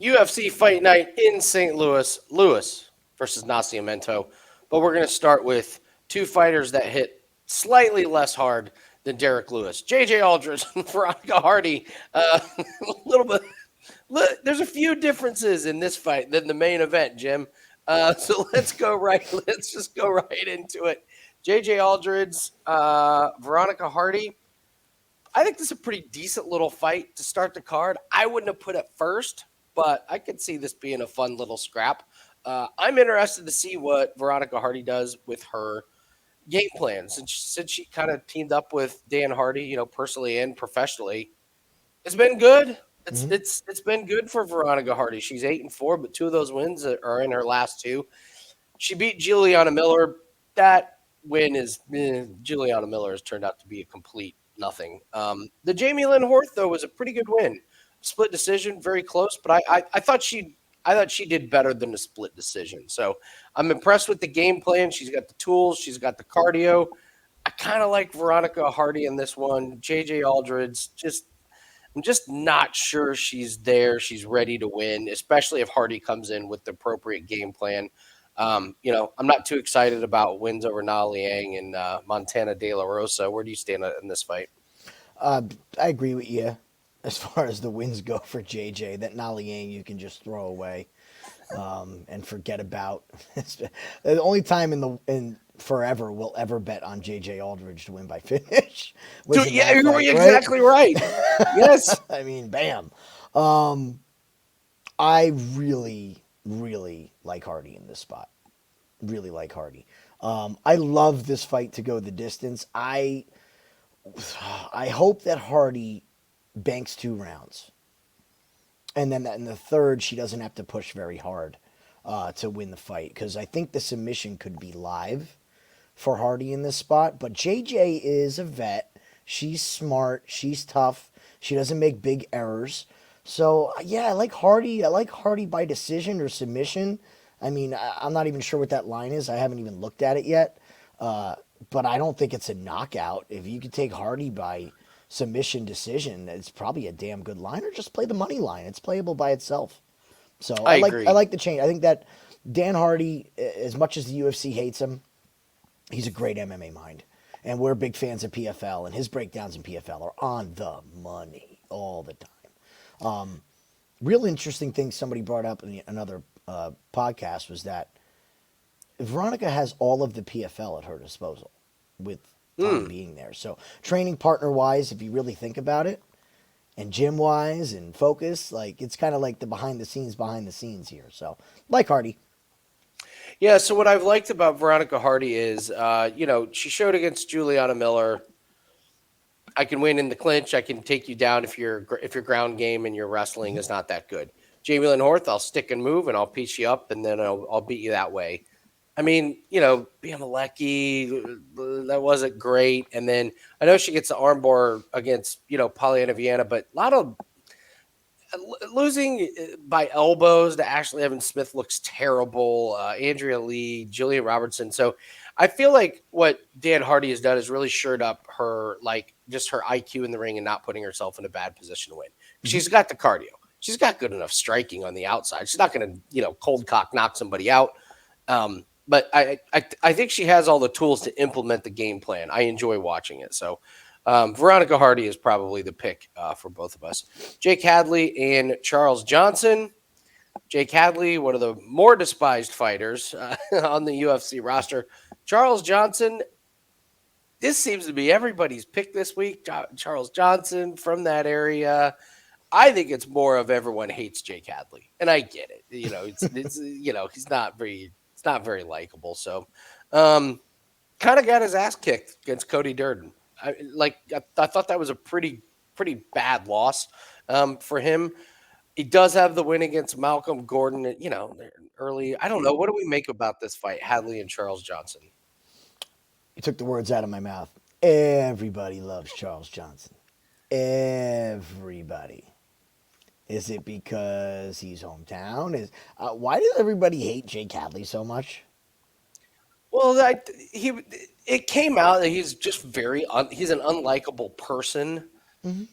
UFC Fight Night in St. Louis. Louis versus Nascimento. But we're going to start with two fighters that hit slightly less hard than Derrick Lewis. J.J. Aldrich and Veronica Hardy. A little bit. There's a few differences in this fight than the main event, Jim. So let's go right. Let's just go right into it. J.J. Aldrich, Veronica Hardy. I think this is a pretty decent little fight to start the card. I wouldn't have put it first, but I could see this being a fun little scrap. I'm interested to see what Veronica Hardy does with her game plan since she kind of teamed up with Dan Hardy, personally and professionally. It's been good. It's Mhm. it's it's been good for Veronica Hardy. She's 8-4, but two of those wins are in her last two. She beat Juliana Miller. That win Juliana Miller has turned out to be a complete nothing. The Jamie Lynn Horth though was a pretty good win, split decision, very close. But I thought she did better than a split decision. So I'm impressed with the game plan. She's got the tools. She's got the cardio. I kind of like Veronica Hardy in this one. JJ Aldridge, I'm just not sure she's there. She's ready to win, especially if Hardy comes in with the appropriate game plan. I'm not too excited about wins over Na Liang and Montana De La Rosa. Where do you stand in this fight? Uh, I agree with you as far as the wins go for JJ. That Naliang you can just throw away and forget about. The only time in forever we'll ever bet on JJ Aldridge to win by finish was Dude, in yeah, that you're fight, right? exactly right. Yes. I mean, bam. Um, I really, really like Hardy in this spot. Really like Hardy. I love this fight to go the distance. I hope that Hardy banks 2 rounds, and then that in the third she doesn't have to push very hard to win the fight because I think the submission could be live for Hardy in this spot. But JJ is a vet. She's smart. She's tough. She doesn't make big errors. So yeah, I like Hardy. I like Hardy by decision or submission. I mean, I'm not even sure what that line is. I haven't even looked at it yet. But I don't think it's a knockout. If you could take Hardy by submission decision, it's probably a damn good line. Or just play the money line. It's playable by itself. So I I agree. like the change. I think that Dan Hardy, as much as the UFC hates him, he's a great MMA mind. And we're big fans of PFL, and his breakdowns in PFL are on the money all the time. Real interesting thing somebody brought up in another podcast was that Veronica has all of the PFL at her disposal with time Hmm. being there. So, training partner wise, if you really think about it, and gym wise and focus, like it's kind of like the behind the scenes here. So, like Hardy. Yeah, so what I've liked about Veronica Hardy is, she showed against Juliana Miller. I can win in the clinch. I can take you down if your ground game and your wrestling Mhm. is not that good. Jamie Lynn Horth, I'll stick and move and I'll piece you up and then I'll beat you that way. I mean, Biamalecki, that wasn't great. And then I know she gets the armbar against, Pollyanna Vienna, but a lot of losing by elbows to Ashley Evans Smith looks terrible. Andrea Lee, Julia Robertson. So I feel like what Dan Hardy has done is really shored up her, like, just her IQ in the ring and not putting herself in a bad position to win. Mhm. She's got the cardio. She's got good enough striking on the outside. She's not going to, cold cock knock somebody out. But I think she has all the tools to implement the game plan. I enjoy watching it. So Veronica Hardy is probably the pick for both of us. Jake Hadley and Charles Johnson. Jake Hadley, one of the more despised fighters on the UFC roster. Charles Johnson, this seems to be everybody's pick this week. Charles Johnson from that area. I think it's more of everyone hates Jake Hadley, and I get it. He's not very likable. So, um, kind of got his ass kicked against Cody Durden. I thought that was a pretty bad loss for him. He does have the win against Malcolm Gordon. Early. I don't know. What do we make about this fight, Hadley and Charles Johnson? You took the words out of my mouth. Everybody loves Charles Johnson. Everybody. Is it because he's hometown? Why does everybody hate Jake Hadley so much? Well, he it came out that he's just he's an unlikable person. Hmm.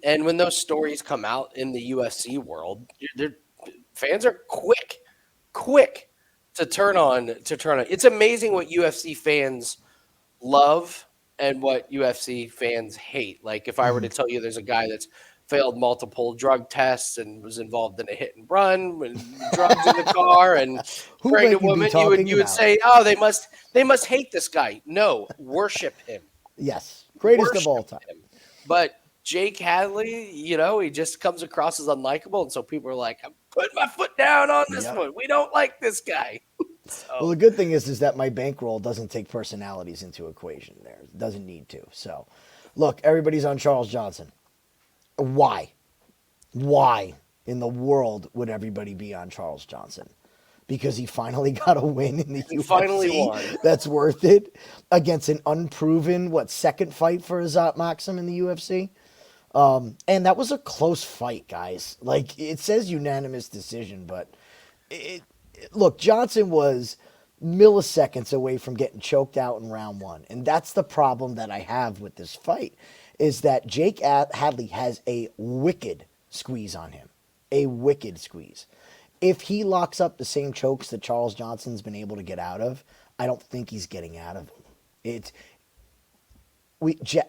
And when those stories come out in the UFC world, fans are quick to turn on. It's amazing what UFC fans love and what UFC fans hate. Like if I were to tell you there's a guy that's failed multiple drug tests and was involved in a hit and run with drugs in the car and Who might pregnant you be woman, talking you would about? say, oh, they must hate this guy. No, worship him. Yes, greatest of Worship all time. him. But Jake Hadley, he just comes across as unlikable, and so people are like, I'm putting my foot down on this Yep. one. We don't like this guy. Well, the good thing is that my bankroll doesn't take personalities into equation there. It doesn't need to. So, look, everybody's on Charles Johnson. Why? Why in the world would everybody be on Charles Johnson? Because he finally got a win in the UFC. Finally won. That's worth it against an unproven, second fight for Azat Maxim in the UFC? And that was a close fight, guys. Like, it says unanimous decision, but look, Johnson was milliseconds away from getting choked out in round one. And that's the problem that I have with this fight, is that Jake Hadley has a wicked squeeze on him. A wicked squeeze. If he locks up the same chokes that Charles Johnson's been able to get out of, I don't think he's getting out of them.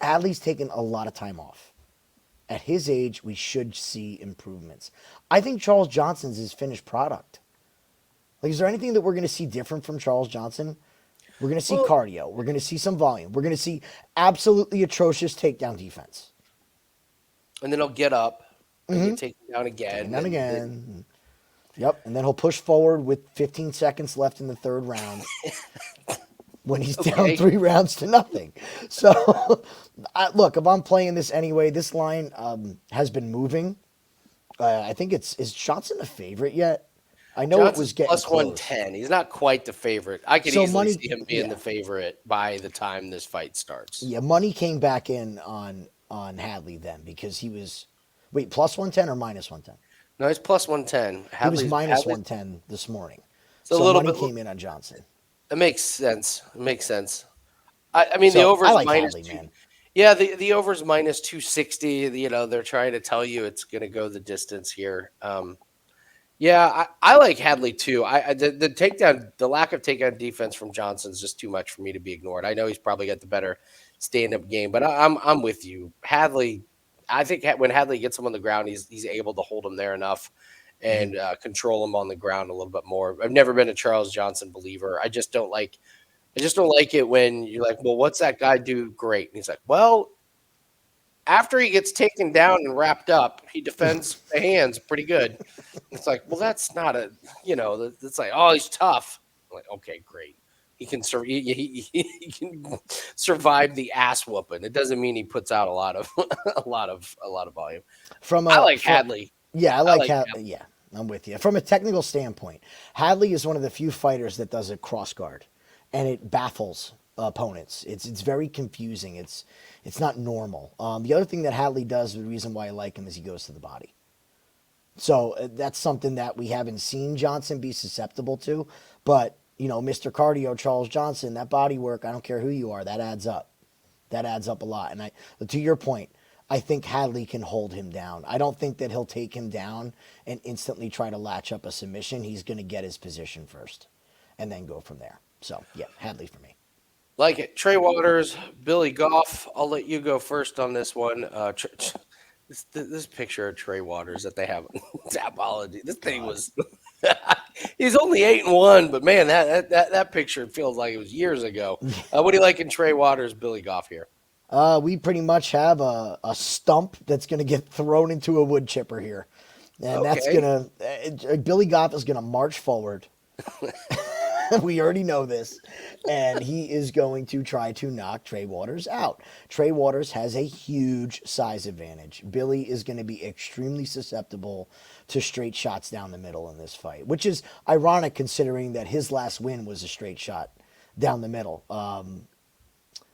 Hadley's taken a lot of time off. At his age, we should see improvements. I think Charles Johnson's his finished product. Like, is there anything that we're going to see different from Charles Johnson? We're going to see cardio. We're going to see some volume. We're going to see absolutely atrocious takedown defense. And then he'll get up and get taken down again. And then again. Yep. And then he'll push forward with 15 seconds left in the third round when he's down 3 rounds to nothing. So, look, if I'm playing this anyway, this line has been moving. I think is Johnson a favorite yet? I know Johnson's it was getting plus close. 110. He's not quite the favorite. I could So easily money- see him being yeah. the favorite by the time this fight starts. Yeah, money came back in on Hadley then because he was plus 110 or minus 110? No, he's plus 110. He was minus 110 this morning. So a So little money bit- came in on Johnson. It makes sense. I mean, So, the over's I like minus Hadley, 2. man. Yeah, the over's minus 260. They're trying to tell you it's going to go the distance here. Yeah, I like Hadley too. The takedown, the lack of takedown defense from Johnson is just too much for me to be ignored. I know he's probably got the better stand-up game, but I'm with you. Hadley, I think when Hadley gets him on the ground, he's able to hold him there enough and control him on the ground a little bit more. I've never been a Charles Johnson believer. I just don't like it when you're like, well, what's that guy do great? And he's like, well, after he gets taken down and wrapped up, he defends the hands pretty good. It's like, well, that's not it's like, oh, he's tough. I'm like, okay, great. He can he can survive the ass whooping. It doesn't mean he puts out a lot of volume. I like Hadley. Yeah, I like Hadley. Yeah, I'm with you. From a technical standpoint, Hadley is one of the few fighters that does a cross guard, and it baffles opponents. It's very confusing. It's not normal. The other thing that Hadley does, the reason why I like him, is he goes to the body. So that's something that we haven't seen Johnson be susceptible to. But, Mr. Cardio, Charles Johnson, that body work, I don't care who you are, that adds up. That adds up a lot. And to your point, I think Hadley can hold him down. I don't think that he'll take him down and instantly try to latch up a submission. He's going to get his position first and then go from there. So, yeah, Hadley for me. Like it. Trey Waters, Billy Goff. I'll let you go first on this one. This picture of Trey Waters that they have Tapology. This thing was he's only 8-1, but man, that picture feels like it was years ago. What do you like in Trey Waters, Billy Goff here? We pretty much have a stump that's going to get thrown into a wood chipper here. And that's going to Billy Goff is going to march forward. We already know this. And he is going to try to knock Trey Waters out. Trey Waters has a huge size advantage. Billy is going to be extremely susceptible to straight shots down the middle in this fight, which is ironic considering that his last win was a straight shot down the middle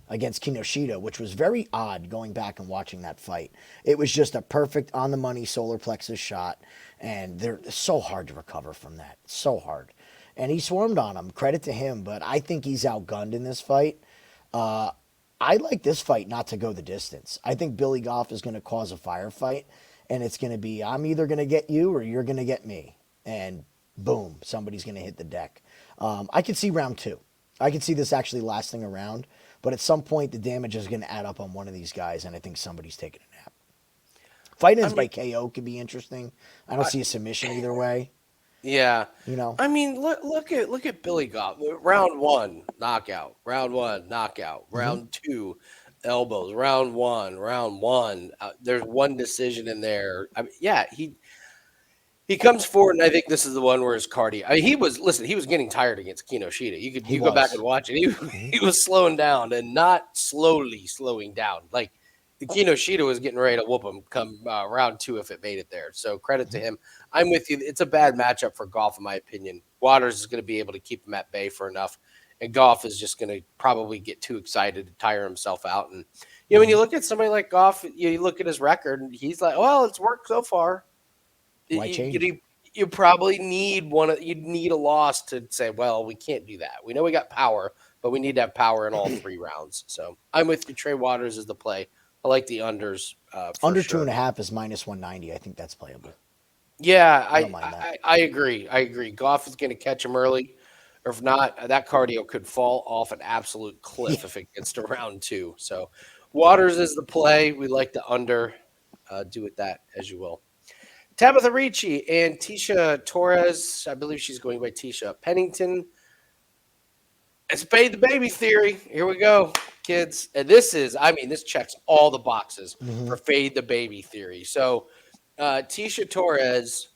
against Kinoshita, which was very odd going back and watching that fight. It was just a perfect on-the-money solar plexus shot, and they're so hard to recover from that. So hard. And he swarmed on him. Credit to him, but I think he's outgunned in this fight. I like this fight not to go the distance. I think Billy Goff is going to cause a firefight, and it's going to be, I'm either going to get you or you're going to get me. and boom, somebody's going to hit the deck. I could see round 2. I could see this actually lasting a round, but at some point the damage is going to add up on one of these guys, and I think somebody's taking a nap. Fight ends by KO could be interesting. I don't see a submission either way. Yeah. You know? I mean, look at Billy Goff. Round 1, knockout. Round 1, knockout. Round 2, elbows. Round 1. There's one decision in there. I mean, yeah, he comes forward, and I think this is the one where his cardio. I mean, he was getting tired against Kinoshita. You go back and watch it. He was slowing down and not slowly slowing down. Like Kinoshita was getting ready to whoop him come round 2 if it made it there. So credit to him. I'm with you. It's a bad matchup for Goff, in my opinion. Waters is going to be able to keep him at bay for enough, and Goff is just going to probably get too excited to tire himself out. And when you look at somebody like Goff, you look at his record, and he's like, well, it's worked so far. Why change? You probably need a loss to say, well, we can't do that. We know we got power, but we need to have power in all 3 rounds. So I'm with you. Trey Waters is the play. I like the unders. Under sure. 2.5 is minus 190. I think that's playable. Yeah, I don't mind that. I agree. Goff is going to catch him early, or if not, that cardio could fall off an absolute cliff if it gets to round 2. So Waters is the play. We like the under. Do with that as you will. Tabatha Ricci and Tecia Torres. I believe she's going by Tecia. Pennington. It's Fade the Baby theory. Here we go, kids. And this checks all the boxes for Fade the Baby theory. So Tecia Torres,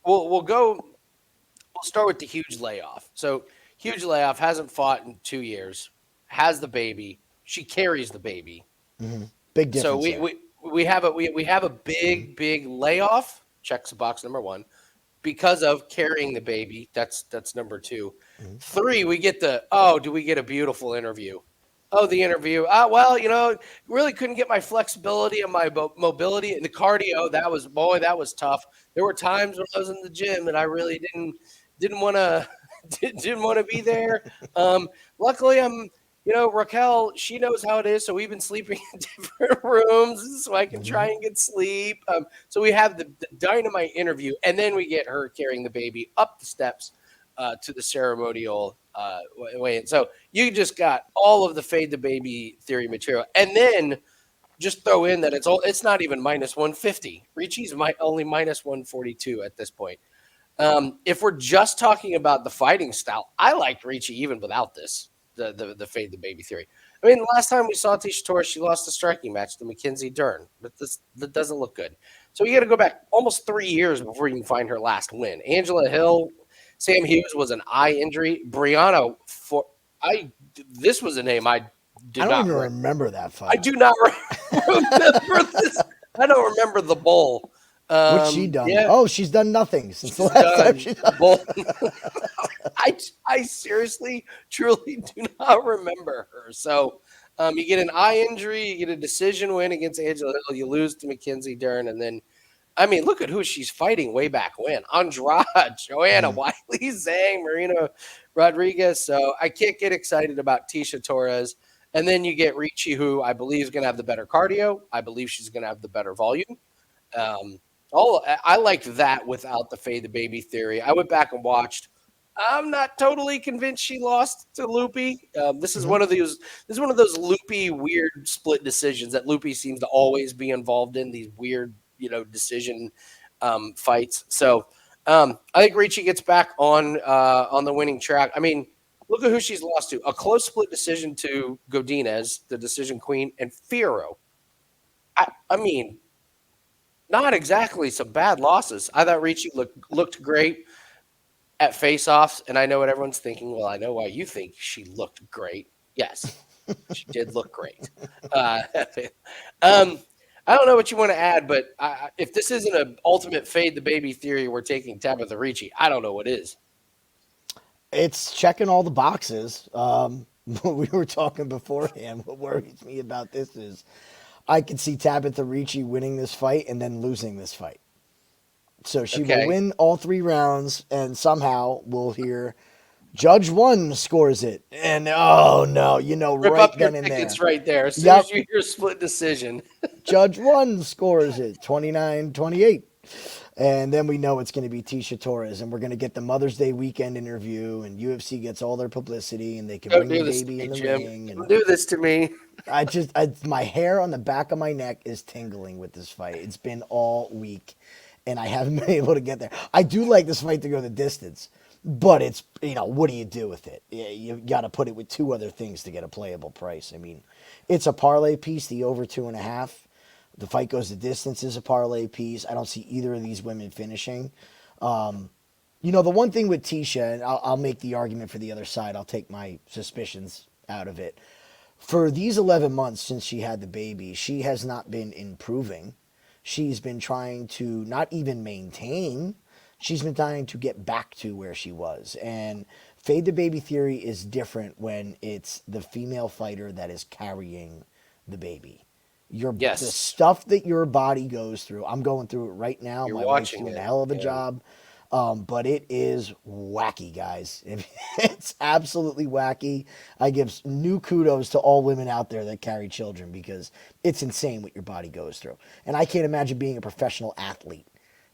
we'll start with the huge layoff. So huge layoff, hasn't fought in 2 years, has the baby. She carries the baby. Big difference. So we have a big layoff. Checks box number 1. Because of carrying the baby. That's number 2. 3, we get do we get a beautiful interview? Oh, the interview. Well, really couldn't get my flexibility and my mobility and the cardio. That was tough. There were times when I was in the gym and I really didn't want to be there. Luckily, I'm. Raquel, she knows how it is, so we've been sleeping in different rooms so I can try and get sleep. So we have the dynamite interview, and then we get her carrying the baby up the steps to the ceremonial way. So you just got all of the Fade the Baby theory material, and then just throw in that it's not even minus 150. Ricci's only minus 142 at this point. If we're just talking about the fighting style, I liked Ricci even without this. The Fade the Baby theory. I mean, the last time we saw Tecia Torres, she lost a striking match to Mackenzie Dern. But that doesn't look good. So you got to go back almost 3 years before you can find her last win. Angela Hill, Sam Hughes was an eye injury. Brianna, this was a name I don't even remember that fight. I do not remember this. I don't remember the bowl. What's she done? Yeah. Oh, she's done nothing since the last time she done. I seriously, truly do not remember her. So you get an eye injury, you get a decision win against Angela Hill, you lose to Mackenzie Dern, and then, I mean, look at who she's fighting way back when. Andrade, Joanna Wiley, Zhang, Marina Rodriguez. So I can't get excited about Tecia Torres. And then you get Ricci, who I believe is going to have the better cardio. I believe she's going to have the better volume. I liked that without the Fade the Baby theory. I went back and watched. I'm not totally convinced she lost to Loopy. This is one of those Loopy weird split decisions that Loopy seems to always be involved in, these weird, decision fights. So I think Ricci gets back on the winning track. I mean, look at who she's lost to. A close split decision to Godinez, the decision queen, and Fierro. I mean, not exactly some bad losses. I thought Ricci looked great at face-offs, and I know what everyone's thinking. Well, I know why you think she looked great. Yes, she did look great. I don't know what you want to add, but if this isn't an ultimate Fade the Baby theory, we're taking Tabatha Ricci. I don't know what is. It's checking all the boxes. We were talking beforehand. What worries me about this is I could see Tabatha Ricci winning this fight and then losing this fight. So she will win all 3 rounds, and somehow we'll hear Judge 1 scores it. And, oh, no, Rip right up then your and there. tickets right there. As soon as you hear split decision. Judge 1 scores it, 29-28. And then we know it's going to be Tecia Torres, and we're going to get the Mother's Day weekend interview, and UFC gets all their publicity, and they can Don't bring the do this to baby me, in the Jim. ring. And Don't do this to me. my hair on the back of my neck is tingling with this fight. It's been all week, and I haven't been able to get there. I do like this fight to go the distance, but it's, what do you do with it? You got to put it with two other things to get a playable price. I mean, it's a parlay piece, the over 2.5. The fight goes the distance is a parlay piece. I don't see either of these women finishing. The one thing with Tecia, and I'll make the argument for the other side. I'll take my suspicions out of it. For these 11 months since she had the baby, she has not been improving. She's been trying to not even maintain. She's been trying to get back to where she was. And fade the baby theory is different when it's the female fighter that is carrying the baby. Yes. The stuff that your body goes through. I'm going through it right now. You're My wife's watching doing it, a hell of a yeah. job. But it is wacky, guys. It's absolutely wacky. I give new kudos to all women out there that carry children because it's insane what your body goes through. And I can't imagine being a professional athlete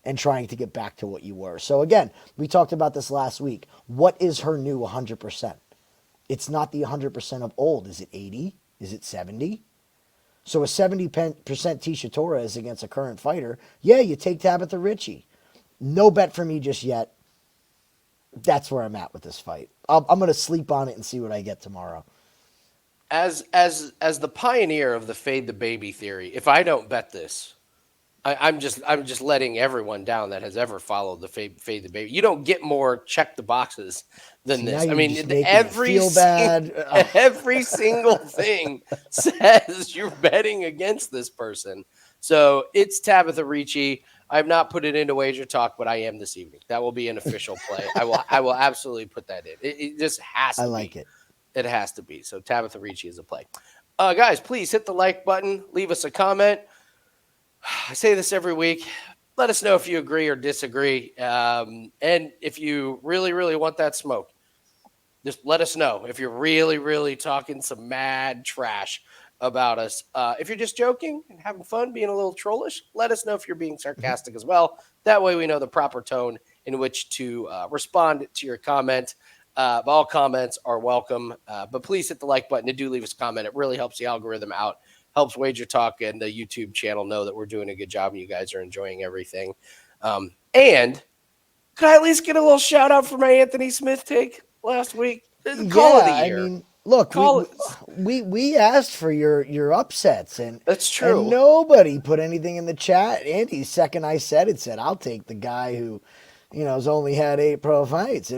and trying to get back to what you were. So again, we talked about this last week. What is her new 100%? It's not the 100% of old. Is it 80? Is it 70? So a 70% Tecia Torres against a current fighter, yeah, you take Tabatha Ricci. No bet for me just yet. That's where I'm at with this fight. I'm going to sleep on it and see what I get tomorrow. As the pioneer of the fade the baby theory, if I don't bet this, I'm just letting everyone down that has ever followed the fade the baby. You don't get more check the boxes than See, this. now I you're just mean, making me feel bad. every single thing says you're betting against this person. So it's Tabatha Ricci. I've not put it into Wager Talk, but I am this evening. That will be an official play. I will absolutely put that in. It just has to be. I like it. It has to be. So Tabatha Ricci is a play. Guys, please hit the like button. Leave us a comment. I say this every week. Let us know if you agree or disagree. And if you really, really want that smoke, just let us know. If you're really, really talking some mad trash about us. If you're just joking and having fun, being a little trollish, let us know if you're being sarcastic as well. That way we know the proper tone in which to respond to your comment. But all comments are welcome. But please hit the like button and do leave us a comment. It really helps the algorithm out. Helps Wager Talk and the YouTube channel know that we're doing a good job and you guys are enjoying everything. And could I at least get a little shout out for my Anthony Smith take last week? Call of the year. I mean, look, we asked for your upsets, and that's true. And nobody put anything in the chat. Andy, second I said it, said I'll take the guy who, has only had 8 pro fights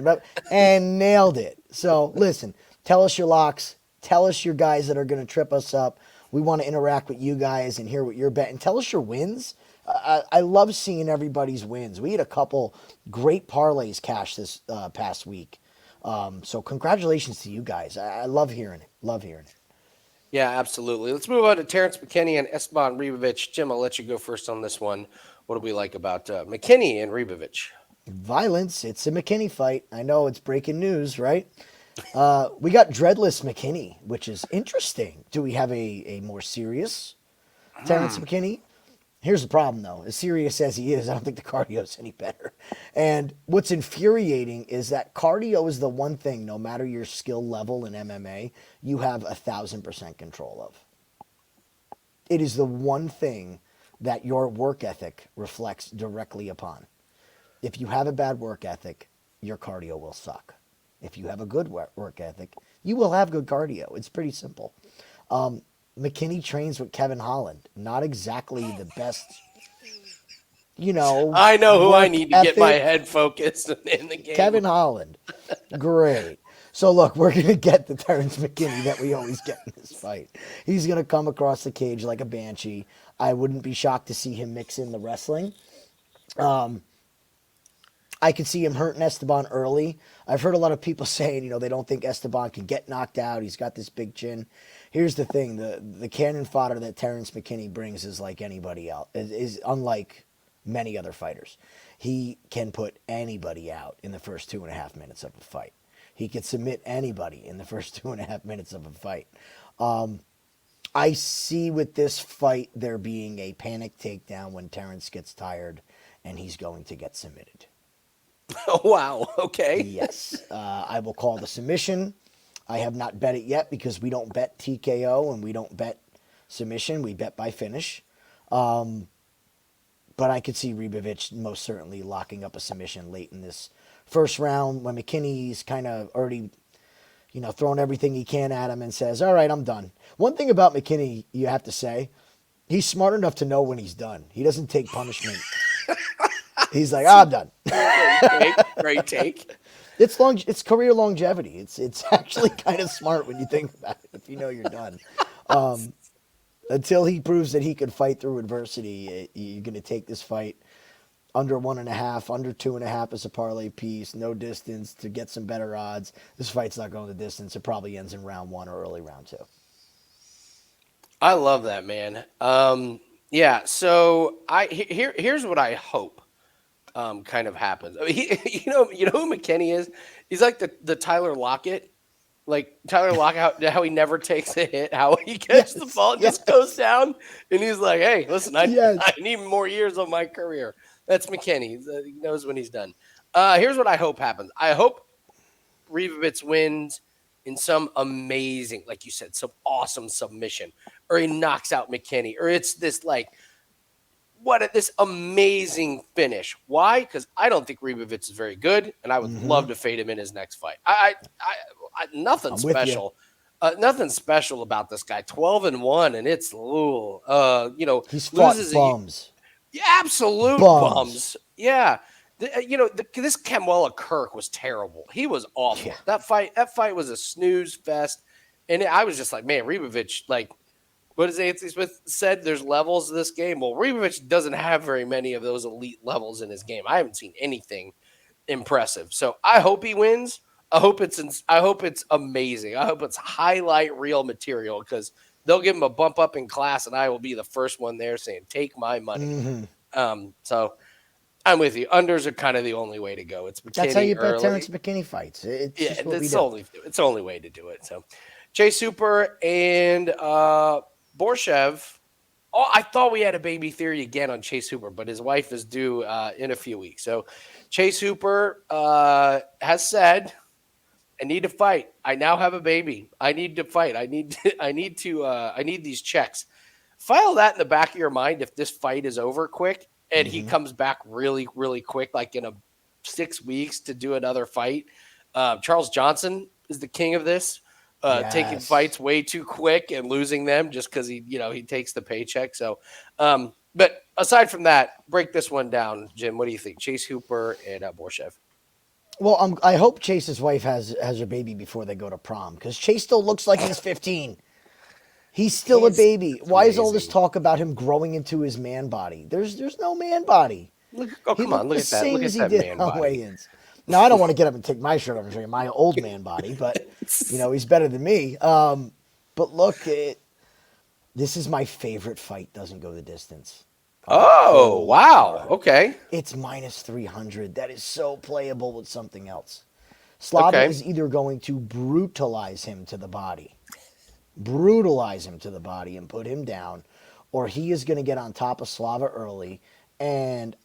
and nailed it. So listen, tell us your locks, tell us your guys that are going to trip us up. We want to interact with you guys and hear what you're betting. Tell us your wins. I love seeing everybody's wins. We had a couple great parlays cash this past week. So congratulations to you guys. I love hearing it. Love hearing it. Yeah, absolutely. Let's move on to Terrance McKinney and Esteban Ribovics. Jim, I'll let you go first on this one. What do we like about McKinney and Ribovics? Violence. It's a McKinney fight. I know it's breaking news, right? We got dreadless McKinney, which is interesting. Do we have a more serious Terrance McKinney? Here's the problem, though. As serious as he is, I don't think the cardio is any better. And what's infuriating is that cardio is the one thing, no matter your skill level in MMA, you have 1,000% control of. It is the one thing that your work ethic reflects directly upon. If you have a bad work ethic, your cardio will suck. If you have a good work ethic, you will have good cardio. It's pretty simple. McKinney trains with Kevin Holland. Not exactly the best, I know who I need to get my head focused in the game. Kevin Holland. Great. So, look, we're going to get the Terrance McKinney that we always get in this fight. He's going to come across the cage like a banshee. I wouldn't be shocked to see him mix in the wrestling. I could see him hurting Esteban early. I've heard a lot of people saying, they don't think Esteban can get knocked out. He's got this big chin. Here's the thing. The cannon fodder that Terrance McKinney brings is like anybody else. Is unlike many other fighters. He can put anybody out in the first 2.5 minutes of a fight. He could submit anybody in the first 2.5 minutes of a fight. I see with this fight there being a panic takedown when Terrance gets tired and he's going to get submitted. Oh, wow. Okay. Yes, I will call the submission. I have not bet it yet because we don't bet TKO and we don't bet submission. We bet by finish. But I could see Ribovics most certainly locking up a submission late in this first round when McKinney's kind of already, throwing everything he can at him and says, all right, I'm done. One thing about McKinney, you have to say, he's smart enough to know when he's done. He doesn't take punishment. He's like, I'm done. Great take. It's career longevity. It's actually kind of smart when you think about it, if you know you're done. Until he proves that he can fight through adversity, you're going to take this fight under 1.5, under 2.5 as a parlay piece, no distance to get some better odds. This fight's not going the distance. It probably ends in round 1 or early round 2. I love that, man. Yeah. So here's what I hope kind of happens. I mean, you know who McKinney is? He's like the Tyler Lockett. Like Tyler Lockett, how he never takes a hit, how he gets the ball and just goes down, and he's like, "Hey, listen, I need more years of my career." That's McKinney. He knows when he's done. Here's what I hope happens. I hope Ribovics wins in some amazing, like you said, some awesome submission, or he knocks out McKinney, or it's this this amazing finish. Why? Because I don't think Ribovics is very good, and I would love to fade him in his next fight. Nothing special. Nothing special about this guy. 12-1, and it's he's fought bums. Absolute bums. Yeah. This Camuela Kirk was terrible. He was awful. Yeah. That fight was a snooze fest, and I was just like, man, Ribovics, what does Anthony Smith said? There's levels of this game. Well, Ribovics doesn't have very many of those elite levels in his game. I haven't seen anything impressive. So I hope he wins. I hope it's amazing. I hope it's highlight reel material because they'll give him a bump up in class, and I will be the first one there saying, "Take my money." So I'm with you. Unders are kind of the only way to go. It's McKinney. That's how you bet Terrance McKinney fights. It's the only way to do it. So Chase Hooper and Borshchev. Oh, I thought we had a baby theory again on Chase Hooper, but his wife is due in a few weeks. So Chase Hooper has said, I need to fight. I now have a baby. I need to fight. I need these checks. File that in the back of your mind if this fight is over quick and he comes back really, really quick, like in 6 weeks to do another fight. Charles Johnson is the king of this, taking fights way too quick and losing them just because he takes the paycheck. So, but aside from that, break this one down, Jim. What do you think? Chase Hooper and Borshchev. Well, I hope Chase's wife has her baby before they go to prom because Chase still looks like he's 15. He's still a baby. Why is all this talk about him growing into his man body? There's no man body. Come on, look at that. Look at that man body. Weigh-ins. Now, I don't want to get up and take my shirt off and show you my old man body, but he's better than me. But look, this is my favorite fight. Doesn't go the distance. Oh, wow. Okay. It's minus 300. That is so playable with something else. Slava is either going to brutalize him to the body and put him down, or he is going to get on top of Slava early. And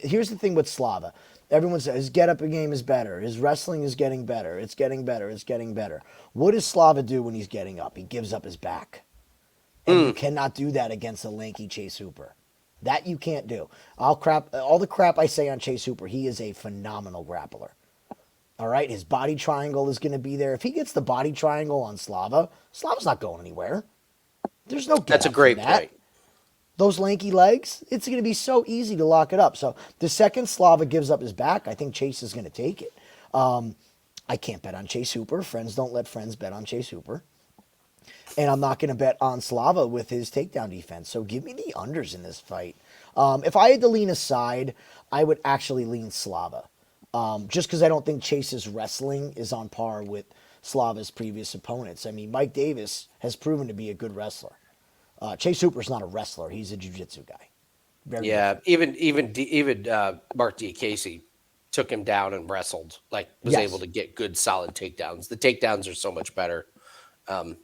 here's the thing with Slava. Everyone says his get-up game is better. His wrestling is getting better. It's getting better. It's getting better. What does Slava do when he's getting up? He gives up his back. And you cannot do that against a lanky Chase Hooper. That you can't do. All the crap I say on Chase Hooper, he is a phenomenal grappler. All right? His body triangle is going to be there. If he gets the body triangle on Slava's not going anywhere. There's no get. That's a great point. Those lanky legs, it's going to be so easy to lock it up. So the second Slava gives up his back, I think Chase is going to take it. I can't bet on Chase Hooper. Friends don't let friends bet on Chase Hooper. And I'm not going to bet on Slava with his takedown defense. So give me the unders in this fight. If I had to lean aside, I would actually lean Slava. Just because I don't think Chase's wrestling is on par with Slava's previous opponents. I mean, Mike Davis has proven to be a good wrestler. Chase Hooper's not a wrestler. He's a jiu-jitsu guy. Very different. even Mark Casey took him down and wrestled, was able to get good, solid takedowns. The takedowns are so much better than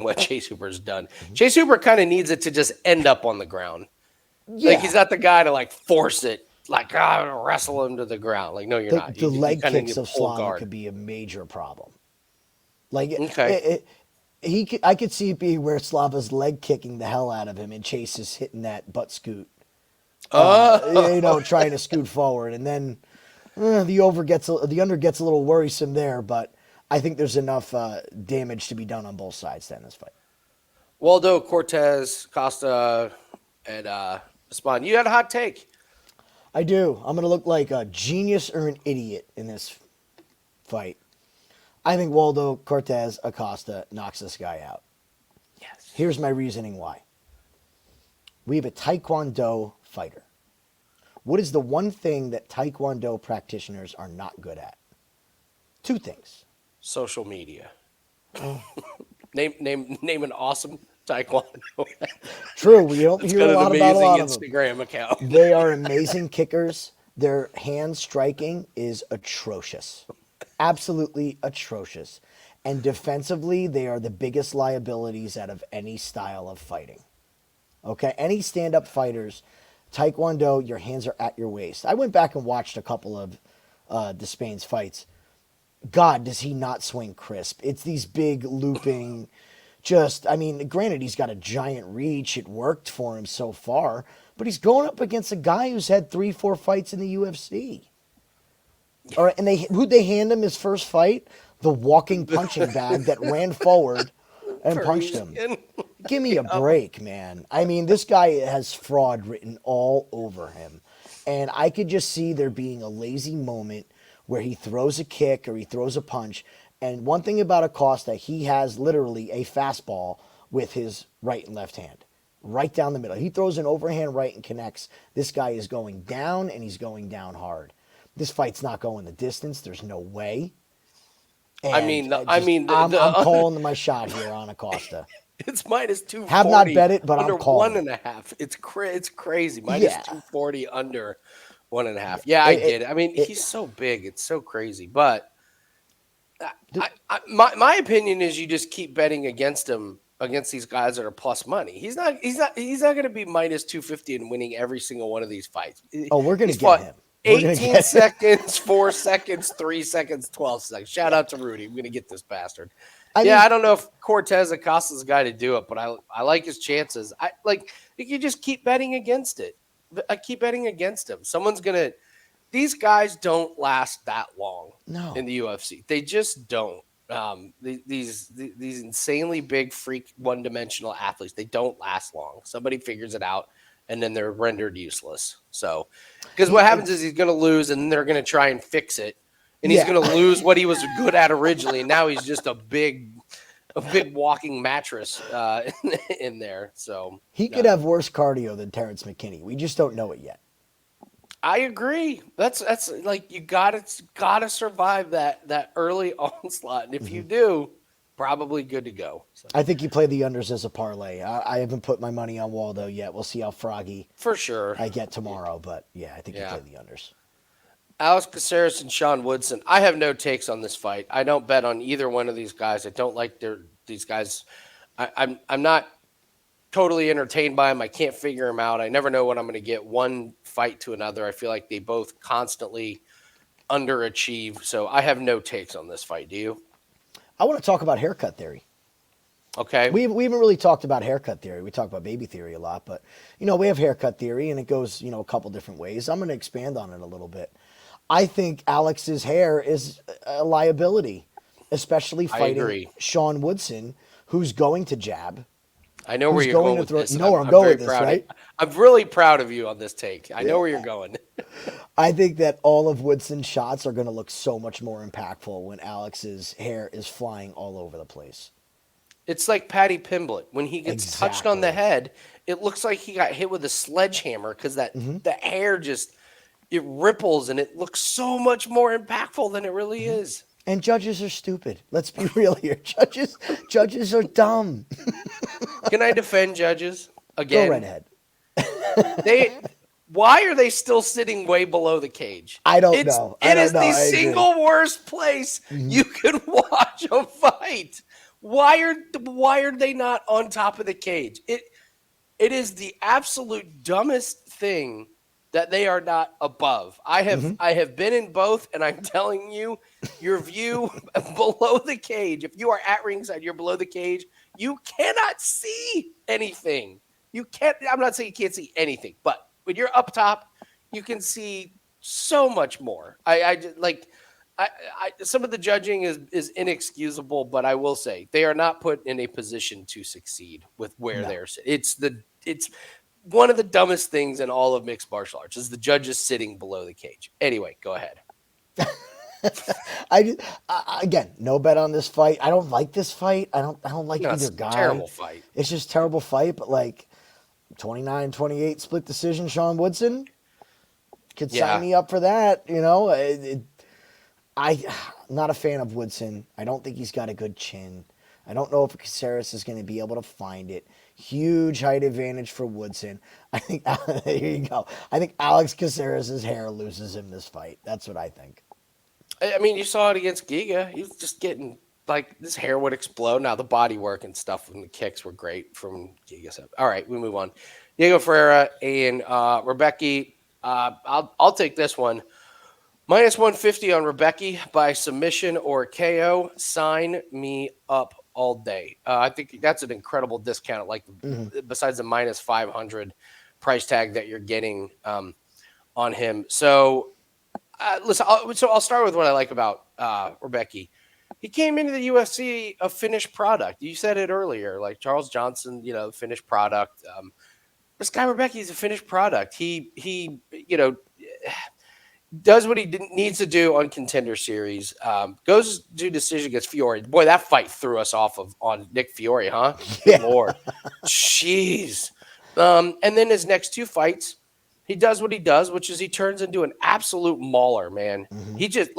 what Chase Hooper's done. Chase Hooper kind of needs it to just end up on the ground. Yeah. Like, he's not the guy to, like, force it. Like, wrestle him to the ground. Like, no, you're not. The You leg kinda need kicks to of pull Slava guard. could be a major problem. Like, Okay. I could see it being where Slava's leg kicking the hell out of him and Chase is hitting that butt scoot. Oh. Trying to scoot forward, and then the under gets a little worrisome there. But I think there's enough damage to be done on both sides to end this fight. Waldo, Cortes-Acosta, and Despaigne. You had a hot take. I do. I'm gonna look like a genius or an idiot in this fight. I think Waldo Cortes-Acosta knocks this guy out. Yes. Here's my reasoning why. We have a Taekwondo fighter. What is the one thing that Taekwondo practitioners are not good at? Two things. Social media. name an awesome Taekwondo. True, we don't It's hear got a an lot about a lot of them. Instagram account. They are amazing kickers. Their hand striking is atrocious. Absolutely atrocious. And defensively, they are the biggest liabilities out of any style of fighting. Okay? Any stand-up fighters, Taekwondo, your hands are at your waist. I went back and watched a couple of Despaigne's fights. God, does he not swing crisp. It's these big looping, granted, he's got a giant reach. It worked for him so far. But he's going up against a guy who's had 3-4 fights in the UFC. All right, and who'd they hand him his first fight? The walking punching bag that ran forward and punched him. Give me a break, man. I mean, this guy has fraud written all over him. And I could just see there being a lazy moment where he throws a kick or he throws a punch. And one thing about Acosta, he has literally a fastball with his right and left hand. Right down the middle. He throws an overhand right and connects. This guy is going down, and he's going down hard. This fight's not going the distance. There's no way. And I'm calling my shot here on Acosta. It's minus 240. Have not bet it, but under I'm calling 1.5. It's crazy. Minus 240 under 1.5. Yeah, I get it. I mean, he's so big. It's so crazy. But my opinion is you just keep betting against him, against these guys that are plus money. He's not going to be minus 250 and winning every single one of these fights. Oh, we're going to get him. 18 seconds, 4 seconds, 3 seconds, 12 seconds. Shout out to Rudy. I'm going to get this bastard. I don't know if Cortes-Acosta's the guy to do it, but I like his chances. You just keep betting against it. I keep betting against him. These guys don't last that long in the UFC. They just don't. These insanely big freak one-dimensional athletes, they don't last long. Somebody figures it out, and then they're rendered useless. So, because what happens is he's going to lose, and they're going to try and fix it, and he's going to lose what he was good at originally, and now he's just a big walking mattress in there. So he could have worse cardio than Terrance McKinney. We just don't know it yet. I agree. That's like you gotta survive that early onslaught, and if you do, probably good to go. So. I think you play the unders as a parlay. I haven't put my money on Waldo yet. We'll see how froggy for sure I get tomorrow, but yeah, I think you play the unders. Alex Caceres and Sean Woodson. I have no takes on this fight. I don't bet on either one of these guys. I don't like these guys. I'm not totally entertained by them. I can't figure them out. I never know when I'm going to get one fight to another. I feel like they both constantly underachieve. So I have no takes on this fight. Do you? I want to talk about haircut theory. Okay. We haven't really talked about haircut theory. We talk about baby theory a lot, but we have haircut theory and it goes, a couple different ways. I'm going to expand on it a little bit. I think Alex's hair is a liability, especially fighting Sean Woodson, who's going to jab. I know where you're going with this. You know where I'm going with this, right? I'm really proud of you on this take. I know where you're going. I think that all of Woodson's shots are going to look so much more impactful when Alex's hair is flying all over the place. It's like Paddy Pimblett. When he gets touched on the head, it looks like he got hit with a sledgehammer because the hair just, it ripples and it looks so much more impactful than it really is. And judges are stupid. Let's be real here. Judges are dumb. Can I defend judges again? Go right ahead. Why are they still sitting way below the cage? I don't know. It is the single worst place you can watch a fight. Why are they not on top of the cage? It is the absolute dumbest thing that they are not above. I have been in both, and I'm telling you, your view below the cage, if you are at ringside, you're below the cage, you cannot see anything. You can't, I'm not saying you can't see anything, but when you're up top, you can see so much more. Some of the judging is inexcusable, but I will say they are not put in a position to succeed with where they're sitting. It's one of the dumbest things in all of mixed martial arts is the judges sitting below the cage. Anyway, go ahead. Again, no bet on this fight. I don't like this fight. I don't like either guy. Terrible fight. It's just terrible fight, but like 29-28 split decision, Sean Woodson could sign me up for that. I'm not a fan of Woodson. I don't think he's got a good chin. I don't know if Caceres is going to be able to find it. Huge height advantage for Woodson. I think there you go. I think Alex Caceres' hair loses him this fight. That's what I think. I mean, you saw it against Giga. He was just getting like his hair would explode. Now the body work and stuff and the kicks were great from Giga. All right, we move on. Diego Ferreira and Rebecki. I'll take this one. -150 on Rebecki by submission or KO. Sign me up all day. I think that's an incredible discount. Like besides the -500 price tag that you're getting on him. So listen. I'll start with what I like about Rebecki. He came into the UFC a finished product. You said it earlier, like Charles Johnson, finished product. This guy Rebecki is a finished product. He does what he needs to do on Contender Series. Goes to decision against Fiore. Boy, that fight threw us off on Nick Fiore, huh? Yeah. Lord, jeez. And then his next two fights, he does what he does, which is he turns into an absolute mauler, man. He just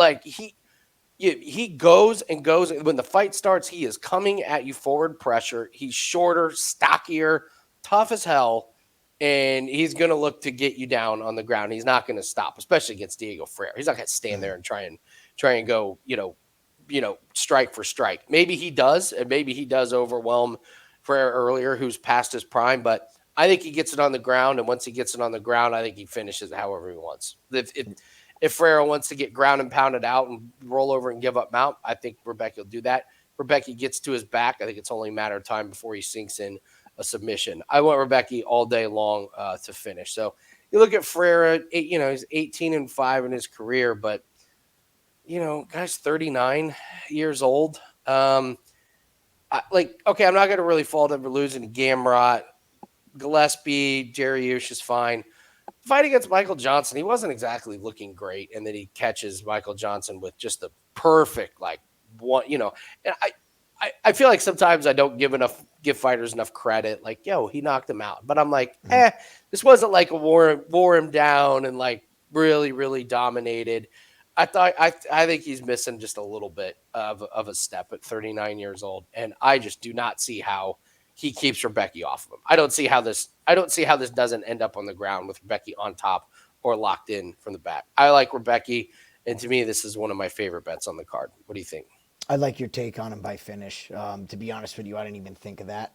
he goes and goes. When the fight starts, he is coming at you forward pressure. He's shorter, stockier, tough as hell. And he's going to look to get you down on the ground. He's not going to stop, especially against Diego Ferreira. He's not going to stand there and try and go, strike for strike. Maybe he does, and maybe he does overwhelm Ferreira earlier, who's past his prime. But I think he gets it on the ground, and once he gets it on the ground, I think he finishes it however he wants. If Ferreira wants to get ground and pounded out and roll over and give up mount, I think Rebecki will do that. Rebecki gets to his back. I think it's only a matter of time before he sinks in a submission. I want Rebecki all day long to finish. So you look at Ferreira, he's 18-5 in his career, but guy's 39 years old. I'm not going to really fault him for losing to Gamrot. Gillespie, Jariush is fine. Fight against Michael Johnson, he wasn't exactly looking great, and then he catches Michael Johnson with just the perfect one. And I feel like sometimes I don't give fighters enough credit. Like, he knocked him out. But I'm like, this wasn't like a wore him down and like really, really dominated. I think he's missing just a little bit of a step at 39 years old. And I just do not see how he keeps Rebecki off of him. I don't see how this doesn't end up on the ground with Rebecki on top or locked in from the back. I like Rebecki. And to me, this is one of my favorite bets on the card. What do you think? I like your take on him by finish. To be honest with you, I didn't even think of that.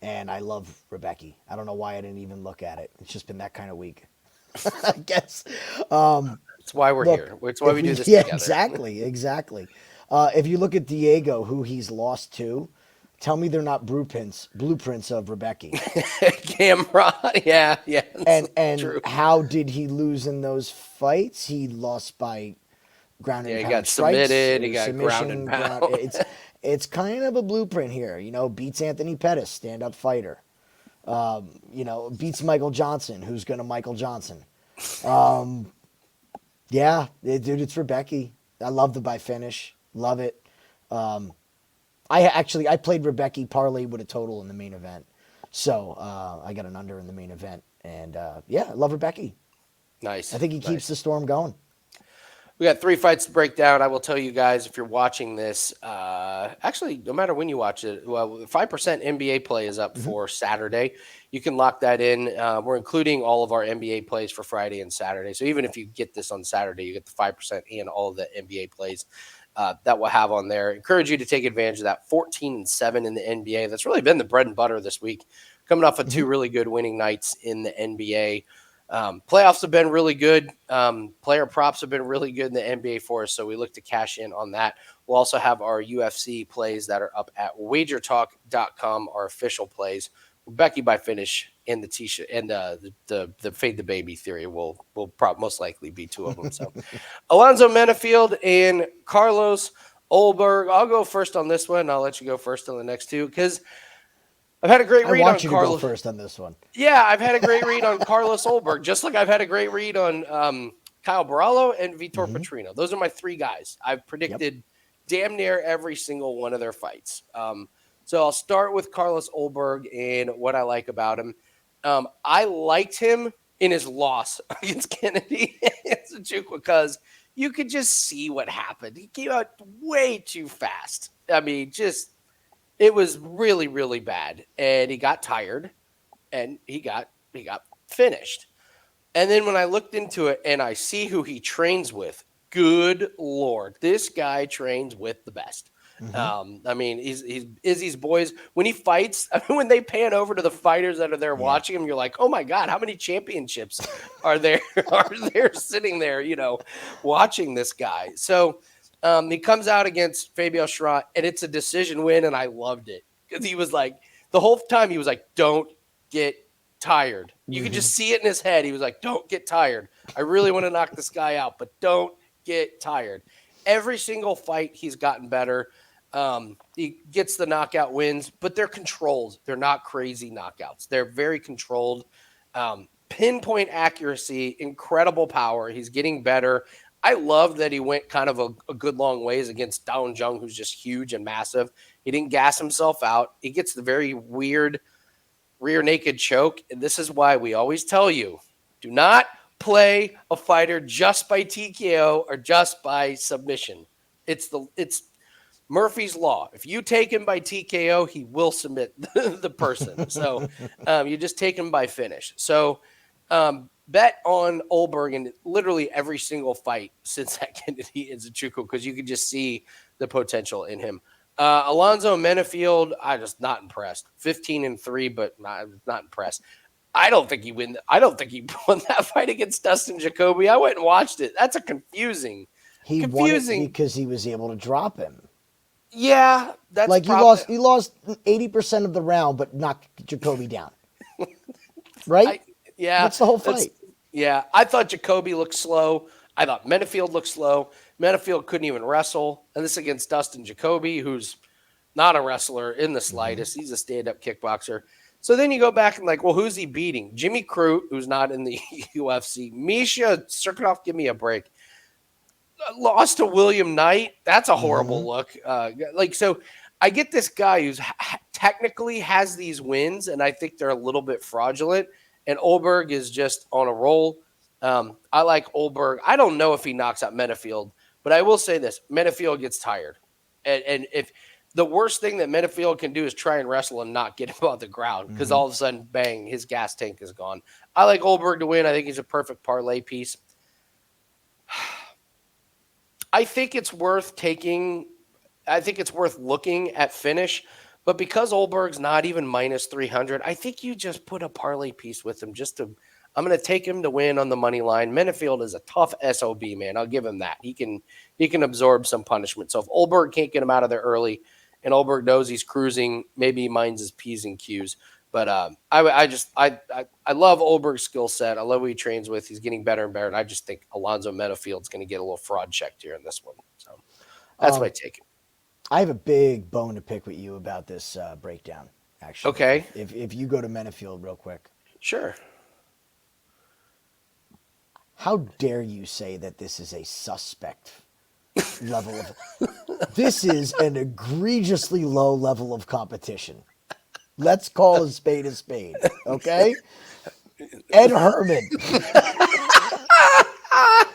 And I love Rebecki. I don't know why I didn't even look at it. It's just been that kind of week, I guess. That's why we're here. It's why we do this together. Exactly. If you look at Diego, who he's lost to, tell me they're not blueprints of Rebecki. Camera. Yeah. And true. How did he lose in those fights? He lost by ground and pound. He got strikes, submitted. He got ground and pound. It's kind of a blueprint here. Beats Anthony Pettis, stand-up fighter. Beats Michael Johnson, who's going to Michael Johnson. Dude, it's Rebecki. I love the by finish. Love it. I played Rebecki parlay with a total in the main event. So I got an under in the main event. And I love Rebecki. Nice. I think he keeps the storm going. We got 3 fights to break down. I will tell you guys, if you're watching this, actually, no matter when you watch it, 5% NBA play is up for Saturday. You can lock that in. We're including all of our NBA plays for Friday and Saturday. So even if you get this on Saturday, you get the 5% and all of the NBA plays that we'll have on there. Encourage you to take advantage of that 14-7 in the NBA. That's really been the bread and butter this week. coming off of two really good winning nights in the NBA. Playoffs have been really good. Player props have been really good in the NBA for us, so we look to cash in on that. We'll also have our UFC plays that are up at wagertalk.com, our official plays. Rebecki by finish and the Tecia and the fade the baby theory will most likely be two of them. So Alonzo Menifield and Carlos Olberg. I'll go first on this one. I'll let you go first on the next two because I've had a great read on Carlos. I want you to go first on this one. Yeah, I've had a great read on Carlos Olberg, just like I've had a great read on Kyle Barallo and Vitor Petrino. Those are my three guys. I've predicted damn near every single one of their fights. So I'll start with Carlos Olberg and what I like about him. I liked him in his loss against Kennedy because you could just see what happened. He came out way too fast. I mean, it was really, really bad. And he got tired and he got finished. And then when I looked into it and I see who he trains with, good Lord, this guy trains with the best. I mean, he's Izzy's boys. When he fights, I mean, when they pan over to the fighters that are there watching him, you're like, oh my God, how many championships are there sitting there, watching this guy? So he comes out against Fabio Schrat, and it's a decision win, and I loved it because he was like, the whole time he was like, don't get tired. You could just see it in his head. He was like, don't get tired. I really want to knock this guy out, but don't get tired. Every single fight, he's gotten better. He gets the knockout wins, but they're controlled. They're not crazy knockouts. They're very controlled. Pinpoint accuracy, incredible power. He's getting better. I love that he went kind of a good long ways against Dao Jung, who's just huge and massive. He didn't gas himself out. He gets the very weird rear naked choke. And this is why we always tell you, do not play a fighter just by TKO or just by submission. It's Murphy's Law. If you take him by TKO, he will submit the person. So you just take him by finish. So bet on Olberg in literally every single fight since that Kennedy and Zachuco because you could just see the potential in him. Alonzo Menifield, I'm just not impressed. 15-3, but not impressed. I don't think he won that fight against Dustin Jacoby. I went and watched it. That's confusing. He won it because he was able to drop him. Yeah, that's like he lost 80% of the round, but knocked Jacoby down. Right? That's the whole fight. I thought Jacoby looked slow. I thought Menifield looked slow. Menifield couldn't even wrestle, and this against Dustin Jacoby, who's not a wrestler in the slightest. He's a stand-up kickboxer. So then you go back and like, well, who's he beating? Jimmy Crute, who's not in the UFC. Misha Cirkunov, give me a break. Lost to William Knight. That's a horrible look. So I get this guy who's technically has these wins, and I think they're a little bit fraudulent. And Olberg is just on a roll. I like Olberg. I don't know if he knocks out Menifield, but I will say this. Menifield gets tired. And if the worst thing that Menifield can do is try and wrestle and not get him on the ground because all of a sudden, bang, his gas tank is gone. I like Olberg to win. I think he's a perfect parlay piece. I think it's worth looking at finish, but because Olberg's not even minus 300, I think you just put a parlay piece with him I'm going to take him to win on the money line. Menifield is a tough SOB, man. I'll give him that. He can absorb some punishment. So if Olberg can't get him out of there early and Olberg knows he's cruising, maybe he minds his P's and Q's. But I love Olberg's skill set. I love what he trains with. He's getting better and better. And I just think Alonzo Menifield's going to get a little fraud checked here in this one. So that's my take. I have a big bone to pick with you about this breakdown, actually. Okay. If you go to Menifield real quick. Sure. How dare you say that this is a suspect level of... This is an egregiously low level of competition. Let's call a spade, okay? Ed Herman.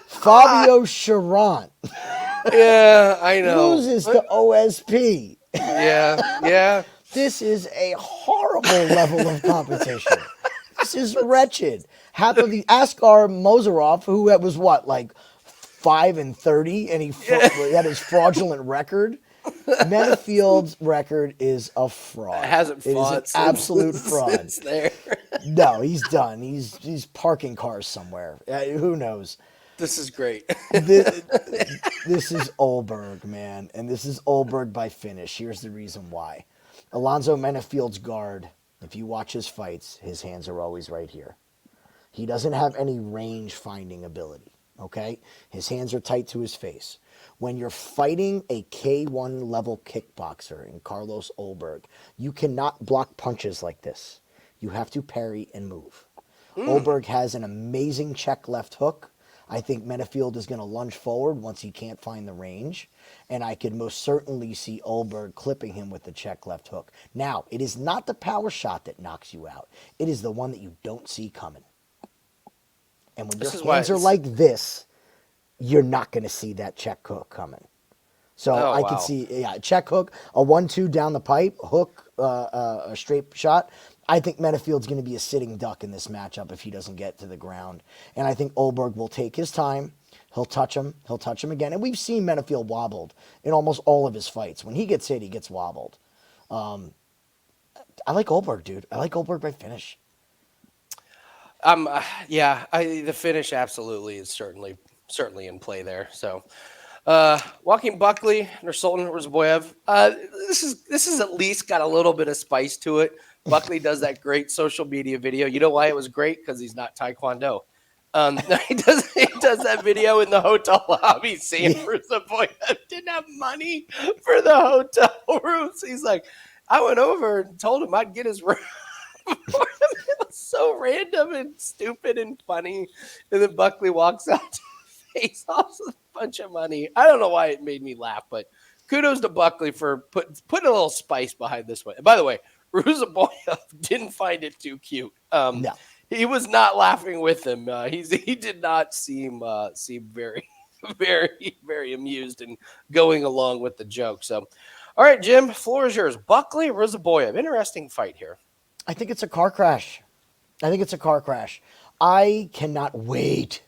Fabio Charant. Yeah, I know. Loses to OSP. Yeah. This is a horrible level of competition. This is wretched. Askar Mozarov, who was 5-30, and he had his fraudulent record. Menifield's record is a fraud. Hasn't It is an fought since, absolute fraud. since there. No, he's done. He's parking cars somewhere. Who knows? This is great. This is Olberg, man, and this is Olberg by finish. Here's the reason why. Alonzo Menifield's guard, if you watch his fights, his hands are always right here. He doesn't have any range finding ability, okay? His hands are tight to his face. When you're fighting a K1 level kickboxer in Carlos Olberg, you cannot block punches like this. You have to parry and move. Olberg has an amazing check left hook. I think Menifield is going to lunge forward once he can't find the range. And I could most certainly see Olberg clipping him with the check left hook. Now, it is not the power shot that knocks you out. It is the one that you don't see coming. And when your hands are like this, you're not going to see that check hook coming. So I could see, check hook, a 1-2 down the pipe, hook, a straight shot. I think Menifield's going to be a sitting duck in this matchup if he doesn't get to the ground. And I think Olberg will take his time. He'll touch him. He'll touch him again. And we've seen Menifield wobbled in almost all of his fights. When he gets hit, he gets wobbled. I like Olberg, dude. I like Olberg by finish. The finish absolutely is certainly in play there. So, Joaquin Buckley or Sultan Ruziboev. This is at least got a little bit of spice to it. Buckley does that great social media video. You know why it was great? Because he's not Taekwondo. He does that video in the hotel lobby saying Ruziboev didn't have money for the hotel rooms. He's like, I went over and told him I'd get his room. It was so random and stupid and funny. And then Buckley walks out to face off with a bunch of money. I don't know why it made me laugh, but kudos to Buckley for putting a little spice behind this one. And by the way, Ruziboev didn't find it too cute. No. He was not laughing with him. He did not seem very, very, very amused and going along with the joke. So, all right, Jim, floor is yours. Buckley, Ruziboev. Interesting fight here. I think it's a car crash. I cannot wait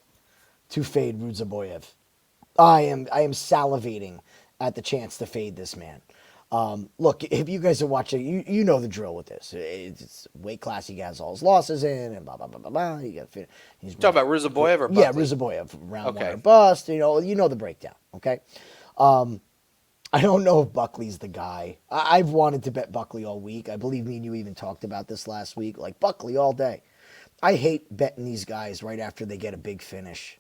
to fade Ruziboev. I am salivating at the chance to fade this man. Look, if you guys are watching, you know the drill with this. It's weight class he has all his losses in, and blah blah blah blah blah. He's talking about Ruziboev or Buckley? Yeah, Ruziboev, round one or bust. You know the breakdown. Okay. I don't know if Buckley's the guy. I've wanted to bet Buckley all week. I believe me and you even talked about this last week. Like, Buckley all day. I hate betting these guys right after they get a big finish.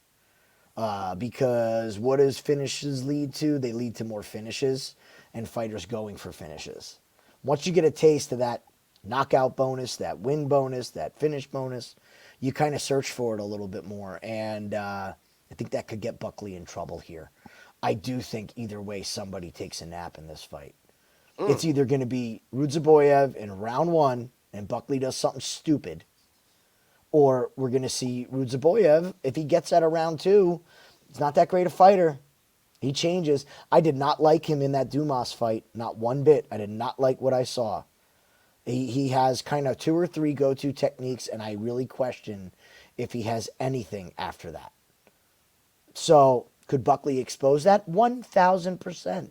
Because what does finishes lead to? They lead to more finishes and fighters going for finishes. Once you get a taste of that knockout bonus, that win bonus, that finish bonus, you kind of search for it a little bit more. And I think that could get Buckley in trouble here. I do think either way somebody takes a nap in this fight. It's either going to be Ruziboev in round one and Buckley does something stupid, or we're going to see Ruziboev, if he gets out of round two, he's not that great a fighter. He changes. I did not like him in that Dumas fight, not one bit. I did not like what I saw. He has kind of 2 or 3 go-to techniques, and I really question if he has anything after that. So, could Buckley expose that? 1,000%.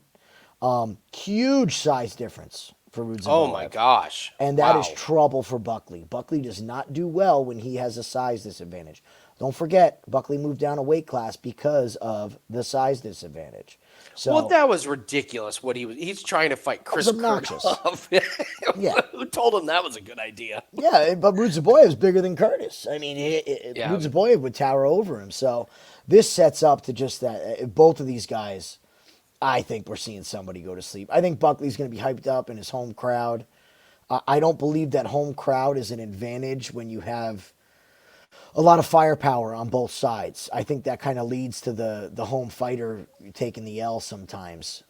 Huge size difference for Ruziboev. Oh, my gosh. And that is trouble for Buckley. Buckley does not do well when he has a size disadvantage. Don't forget, Buckley moved down a weight class because of the size disadvantage. So, well, that was ridiculous. He's trying to fight Chris Kurtov. Yeah. Who told him that was a good idea? Yeah, but Ruziboev is bigger than Curtis. I mean, Ruziboev would tower over him. So this sets up to just that. Both of these guys, I think we're seeing somebody go to sleep. I think Buckley's going to be hyped up in his home crowd. I don't believe that home crowd is an advantage when you have a lot of firepower on both sides. I think that kind of leads to the home fighter taking the L sometimes.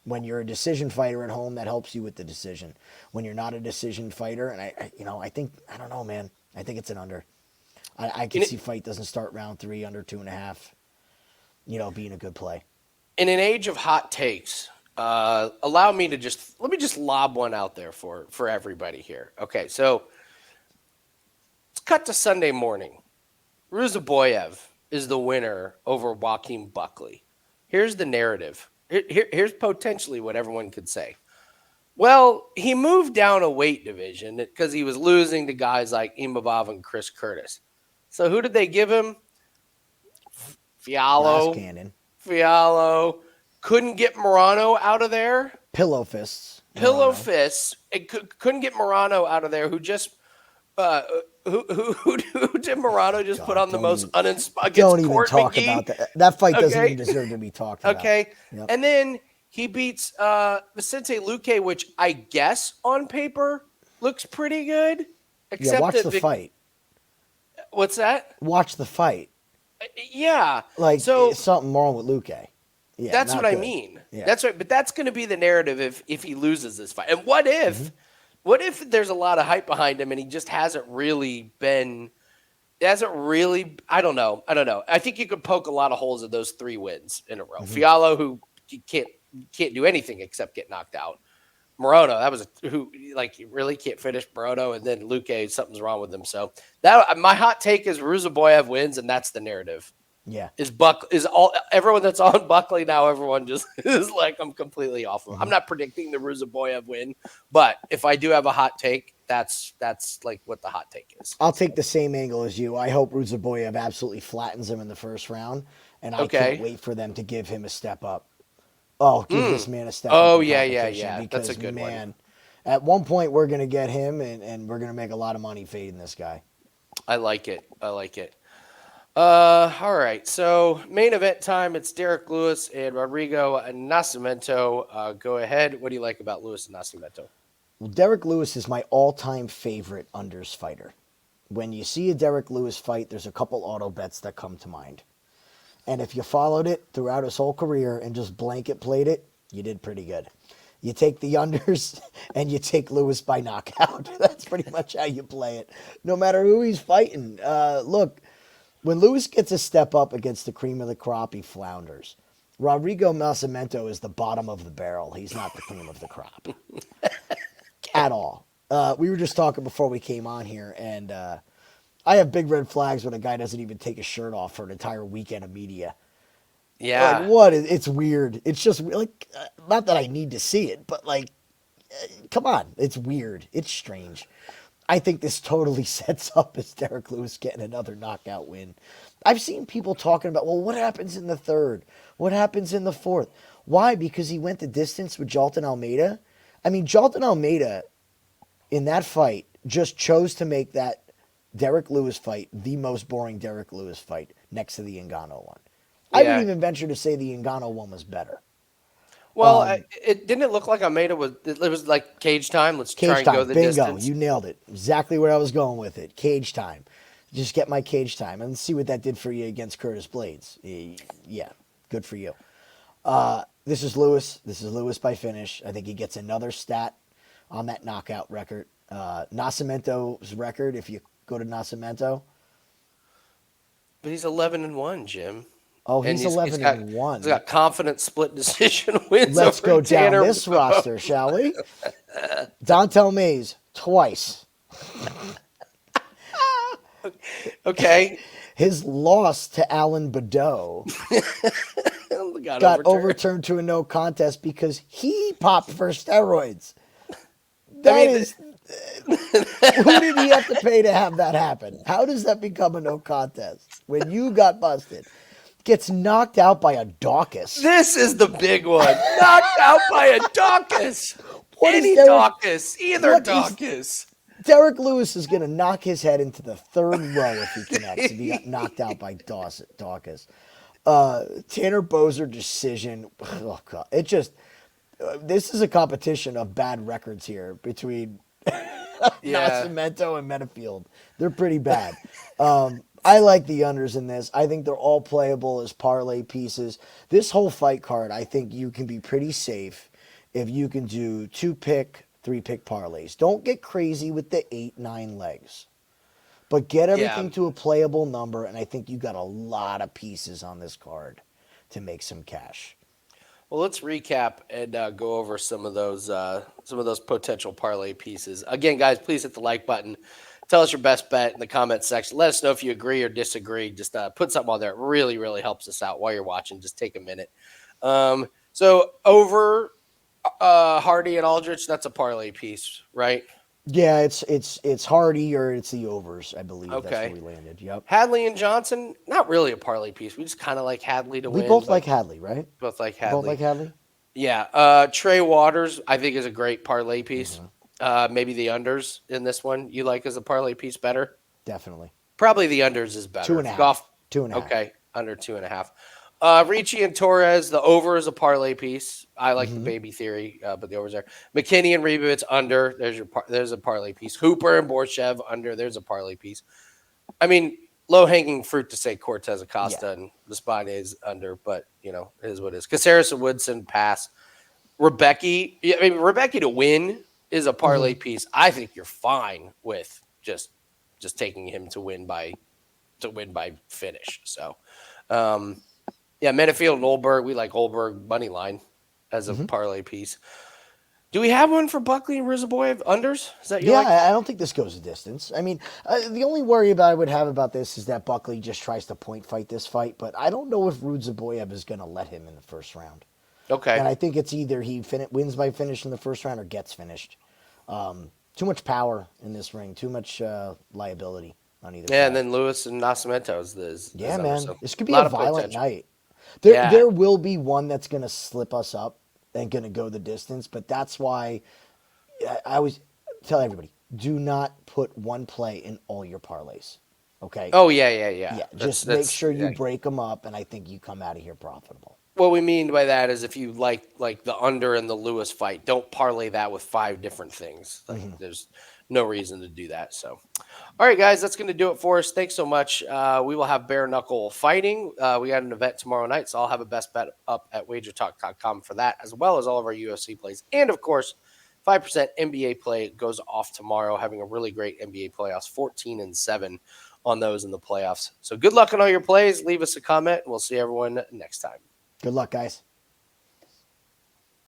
When you're a decision fighter at home, that helps you with the decision. When you're not a decision fighter, and I don't know, man. I think it's an under. I can see fight doesn't start round 3 under 2.5. Being a good play. In an age of hot takes, let me just lob one out there for everybody here. Okay, so let's cut to Sunday morning. Ruziboev is the winner over Joaquin Buckley. Here's the narrative. Here's potentially what everyone could say. Well, he moved down a weight division because he was losing to guys like Imavov and Chris Curtis. So who did they give him? Glass Fiallo. cannon. Fiallo. Couldn't get Morano out of there. Pillow fists. Pillow fists. It couldn't get Morano out of there, who just who did Morano just put on the most uninspired? Don't even talk about that. That fight doesn't even deserve to be talked about. Okay. Yep. And then he beats Vicente Luque, which I guess on paper looks pretty good. Except watch the fight. What's that? Watch the fight. Yeah. Like, so, something wrong with Luque. Yeah, that's what I mean. Yeah. That's right. But that's going to be the narrative if he loses this fight. And what if there's a lot of hype behind him and he just hasn't really been – I don't know. I think you could poke a lot of holes in those 3 wins in a row. Fiallo, who you can't do anything except get knocked out. Morano, that was who you really can't finish Morano, and then Luque, something's wrong with him. So that my hot take is Ruziboev wins, and that's the narrative. Yeah, everyone that's on Buckley now? Everyone just is like, I'm completely off. I'm not predicting the Ruziboev win, but if I do have a hot take, that's like what the hot take is. I'll take the same angle as you. I hope Ruziboev absolutely flattens him in the first round, and I can't wait for them to give him a step up. Oh, give this man a step up. Oh, yeah. Because, that's a good one. At one point, we're going to get him, and we're going to make a lot of money fading this guy. I like it. All right. So, main event time. It's Derrick Lewis and Rodrigo Nascimento. Go ahead. What do you like about Lewis and Nascimento? Well, Derrick Lewis is my all-time favorite unders fighter. When you see a Derrick Lewis fight, there's a couple auto bets that come to mind. And if you followed it throughout his whole career and just blanket played it, you did pretty good. You take the unders and you take Lewis by knockout. That's pretty much how you play it, no matter who he's fighting. Look, when Lewis gets a step up against the cream of the crop, he flounders. Rodrigo Nascimento is the bottom of the barrel. He's not the cream of the crop at all. We were just talking before we came on here, and I have big red flags when a guy doesn't even take his shirt off for an entire weekend of media. Yeah. Like, what? It's weird. It's just like, not that I need to see it, but like, come on. It's weird. It's strange. I think this totally sets up as Derrick Lewis getting another knockout win. I've seen people talking about, well, what happens in the third? What happens in the fourth? Why? Because he went the distance with Jailton Almeida? I mean, Jailton Almeida, in that fight, just chose to make that Derrick Lewis fight the most boring Derrick Lewis fight next to the Ngannou one. I would even venture to say the Ngannou one was better. Well, it didn't look like Almeida was. It was like cage time. Let's try and go the distance. Bingo, you nailed it. Exactly where I was going with it. Cage time. Just get my cage time and see what that did for you against Curtis Blades. Yeah, good for you. This is Lewis. This is Lewis by finish. I think he gets another stat on that knockout record. Nascimento's record, if you go to Nascimento. But he's 11-1, Jim. Oh, he's 11-1. He's got confident split decision wins. Let's over go Tanner down this roster, shall we? Dontel Mays, twice. Okay. His loss to Alan Badeau got overturned to a no contest because he popped for steroids. Who did he have to pay to have that happen? How does that become a no contest when you got busted? Gets knocked out by a Dawkins. This is the big one. Knocked out by a Dawkins. Either Dawkins. Derrick Lewis is going to knock his head into the third row if he connects, if he got knocked out by Dawkins. Tanner Boser decision. Oh, God. It just, this is a competition of bad records here between Nascimento and Menifield. They're pretty bad. I like the unders in this. I think they're all playable as parlay pieces. This whole fight card, I think you can be pretty safe if you can do 2-pick, 3-pick parlays. Don't get crazy with the 8-9 legs. But get everything to a playable number, and I think you got a lot of pieces on this card to make some cash. Well, let's recap and go over some of those potential parlay pieces. Again, guys, please hit the like button. Tell us your best bet in the comments section. Let us know if you agree or disagree. Just put something on there. It really, really helps us out while you're watching. Just take a minute. So over Hardy and Aldrich, that's a parlay piece, right? Yeah, it's Hardy or it's the overs, I believe. That's where Okay. we landed. Yep. Hadley and Johnson, not really a parlay piece. We just kind of like Hadley to We win, both but like Hadley, right? both like Both like Hadley. Hadley? Yeah. Trey Waters, I think, is a great parlay piece. Mm-hmm. Maybe the unders in this one you like as a parlay piece better? Definitely. Probably the unders is better. 2.5. Goff, 2.5. okay, under 2.5. Ricci and Torres, the over is a parlay piece. I like the Mm-hmm. baby theory, but the overs there. McKinney and Ribovics under. There's a parlay piece. Hooper and Borshchev under. There's a parlay piece. I mean, low hanging fruit to say Cortes-Acosta and Despaigne is under, but it is what it is. Caceres and Woodson pass. Rebecki, Rebecki to win is a parlay piece. I think you're fine with just taking him to win by finish. So, Menifield and Olberg, we like Olberg money line as a parlay piece. Do we have one for Buckley and Ruziboev unders? Is that your like? I don't think this goes a distance. I mean, the only worry I would have about this is that Buckley just tries to point fight this fight, but I don't know if Ruziboev is going to let him in the first round. Okay. And I think it's either he wins by finish in the first round or gets finished. Too much power in this ring, too much liability on either side. And then Lewis and Nascimento is man. so This could be a violent potential. night. There will be one that's going to slip us up and going to go the distance, but that's why I always tell everybody, do not put one play in all your parlays. Okay? Oh, yeah. Yeah, just make sure you break them up, and I think you come out of here profitable. What we mean by that is if you like the under in the Lewis fight, don't parlay that with 5 different things. Like there's no reason to do that. So, all right, guys, that's going to do it for us. Thanks so much. We will have bare knuckle fighting. We got an event tomorrow night, so I'll have a best bet up at wagertalk.com for that, as well as all of our UFC plays. And, of course, 5% NBA play goes off tomorrow, having a really great NBA playoffs, 14-7 on those in the playoffs. So good luck on all your plays. Leave us a comment, and we'll see everyone next time. Good luck, guys.